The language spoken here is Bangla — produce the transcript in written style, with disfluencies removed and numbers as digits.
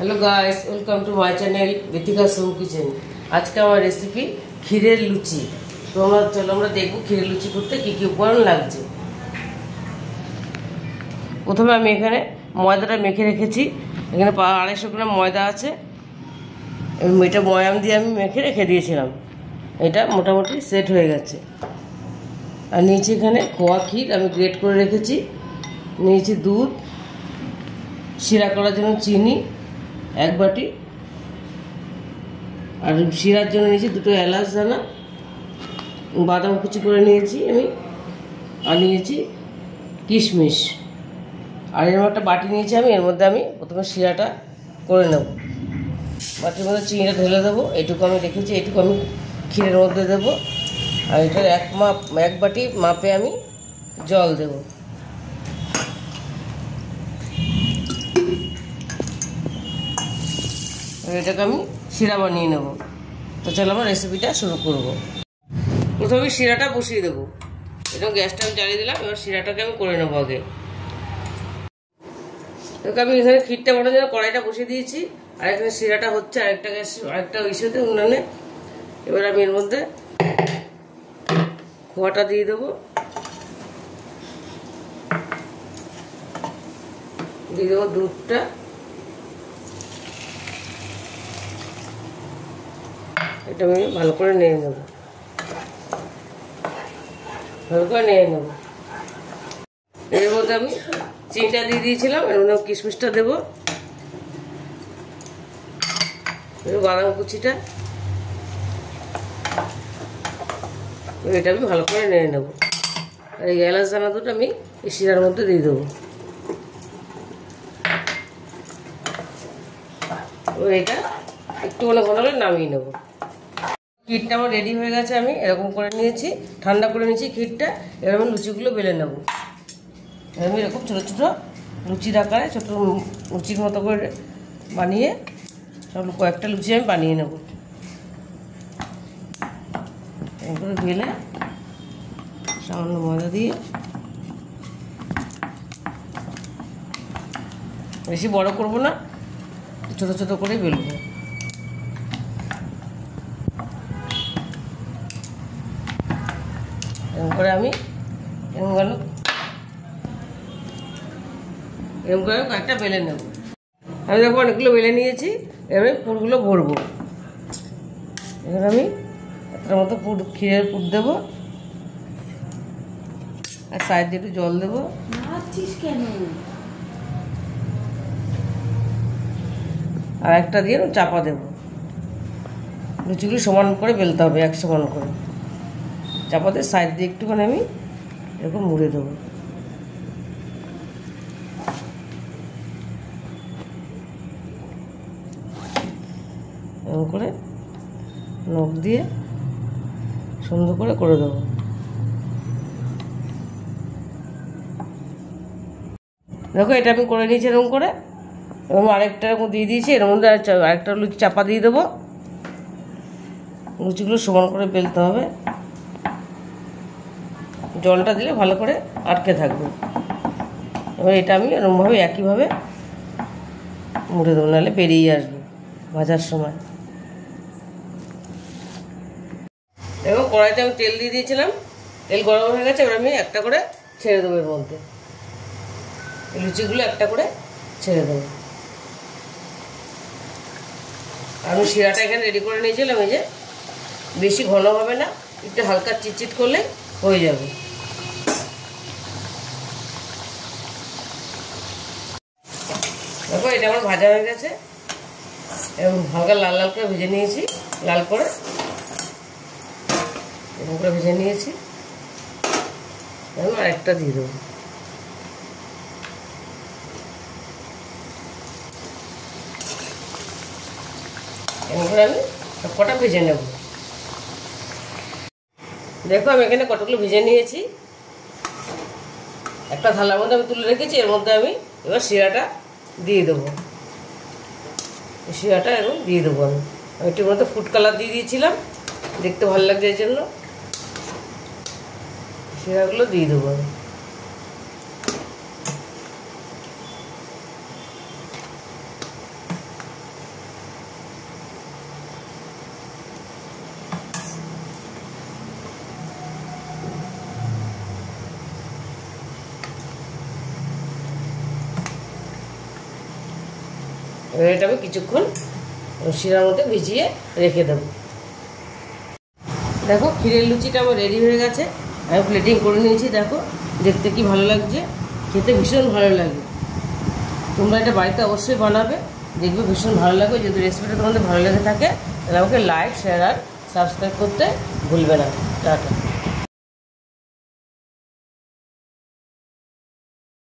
Hello guys, welcome to my channel Vithika Som kitchen. आज का हमारा रेसिपी ক্ষীরের লুচি। তো আমরা দেখব ক্ষীরের লুচি করতে কি কি উপকরণ লাগছে। প্রথমে আমি এখানে ময়দাটা মেখে রেখেছি। এখানে 250 গ্রাম ময়দা আছে। এটা ময়াম দিয়ে আমি মেখে রেখে দিয়েছিলাম। এটা মোটামুটি সেট হয়ে গেছে। আর নিচে এখানে খোয়া ক্ষীর আমি গ্রেট করে রেখেছি। নিয়েছি দুধ, শিরা করার জন্য চিনি 1 বাটি, আর শিরার জন্য নিয়েছি 2টো এলাচ দানা, বাদাম কুচি করে নিয়েছি আমি, আর নিয়েছি কিশমিশ। আর এরকম একটা বাটি নিয়েছি আমি। এর মধ্যে আমি প্রথমে শিরাটা করে নেব। বাটির মধ্যে চিনিটা ঢেলে দেবো। এইটুকু আমি রেখেছি, এইটুকু আমি ক্ষীরের মধ্যে দেবো। আর এটার 1 বাটি মাপে আমি জল দেবো। এটাকে আমি শিরা বানিয়ে নেব। তো চলো আমরা রেসিপিটা শুরু করব। প্রথমে শিরাটা বসিয়ে দেবো। এটা গ্যাসটা আমি জ্বালিয়ে দিলাম। এবার শিরাটাকে আমি করে নেবো আগে। এটাকে আমি এখানে ক্ষীরটা বানানোর জন্য কড়াইটা বসিয়ে দিয়েছি, আর এখানে শিরাটা হচ্ছে আরেকটা ইস্যুতে উনানে। এবার আমি এর মধ্যে খোয়াটা দিয়ে দেবো, দুধটা, এটা আমি ভালো করে নিয়ে নেব। এর মধ্যে আমি চিনিটা দিয়ে দিয়েছিলাম। এর মধ্যে কিশমিশটা দেবো, বাদাম কুচিটা, এটা আমি ভালো করে নিয়ে নেব। আর এই এলাচ দানা দুটো আমি এই শিরার মধ্যে দিয়ে দেবো। এটা একটু ঘন হলে নামিয়ে নেবো। ক্ষীরটা আমার রেডি হয়ে গেছে। আমি এরকম করে নিয়েছি, ঠান্ডা করে নিয়েছি ক্ষীরটা। এবার আমি লুচিগুলো বেলে নেব। আমি এরকম ছোটো ছোটো লুচির আকারে ছোটো লুচির মতো করে বানিয়ে সব কয়েকটা লুচি আমি বানিয়ে নেব। এরকম করে বেলে সামান্য ময়দা দিয়ে, বেশি বড় করব না, ছোটো ছোটো করে বেলবো। এরকম করে আমি এরকম করে কয়েকটা বেলে নেব। আমি দেখো অনেকগুলো বেলে নিয়েছি। এবার পুরগুলো ভরবো। এখানে আমি একটা মতো ক্ষীরের পুর দেবো, আর সাইড দিয়ে একটু জল দেবো। আর একটা দিয়ে চাপা দেবো। লুচিগুলো সমান করে বেলতে হবে, এক সমান করে চাপা দিয়ে সাইড দিয়ে একটুখানি আমি এরকম মুড়ে দেবো। এরকম করে নখ দিয়ে সুন্দর করে দেবো। দেখো এটা আমি করে নিয়েছি এরকম করে। এবং আরেকটা এরকম দিয়ে দিয়েছি। এর মধ্যে আরেকটা লুচি চাপা দিয়ে দেবো। লুচিগুলো সমান করে বেলতে হবে। জলটা দিলে ভালো করে আটকে থাকবে। এবার এটা আমি এরকমভাবে একইভাবে মুড়ে দেবো, নাহলে বেরিয়ে আসবে ভাজার সময়। এবং কড়াইতে আমি তেল দিয়ে দিয়েছিলাম। তেল গরম হয়ে গেছে। এবার আমি একটা করে ছেড়ে দেবো। এর মধ্যে লুচিগুলো একটা করে ছেড়ে দেবো। আমি শিরাটা এখানে রেডি করে নিয়েছিলাম। এই যে বেশি ঘন হবে না, একটু হালকা চিটচিট করলে হয়ে যাবে। দেখো এটা আমার ভাজা হয়ে গেছে এবং হালকা লাল লাল করে ভেজে নিয়েছি। লাল করে এরকম করে ভেজে নিয়েছি। এবং আরেকটা দিয়ে দেবো। এরকম করে আমি সব কটা ভেজে নেব। দেখো আমি এখানে কতগুলো ভেজে নিয়েছি। একটা থালার মধ্যে আমি তুলে রেখেছি। এর মধ্যে আমি এবার শিরাটা দিয়ে দেবো। শিরাটা এরকম দিয়ে দেবো। আমি এটির মধ্যে ফুড কালার দিয়ে দিয়েছিলাম, দেখতে ভালো লাগছে এই জন্য। শিরাগুলো দিয়ে দেবো আমি। এবার এটা আমি কিছুক্ষণ শিরার মধ্যে ভিজিয়ে রেখে দেবো। দেখো ক্ষীরের লুচিটা আমার রেডি হয়ে গেছে, আমি প্লেটিং করে নিয়েছি। দেখো দেখতে কি ভালো লাগছে, খেতে ভীষণ ভালো লাগে। তোমরা এটা বাড়িতে অবশ্যই বানাবে, দেখবে ভীষণ ভালো লাগবে। যদি রেসিপিটা তোমাদের ভালো লেগে থাকে তাহলে আমাকে লাইক, শেয়ার আর সাবস্ক্রাইব করতে ভুলবে না। টাটা।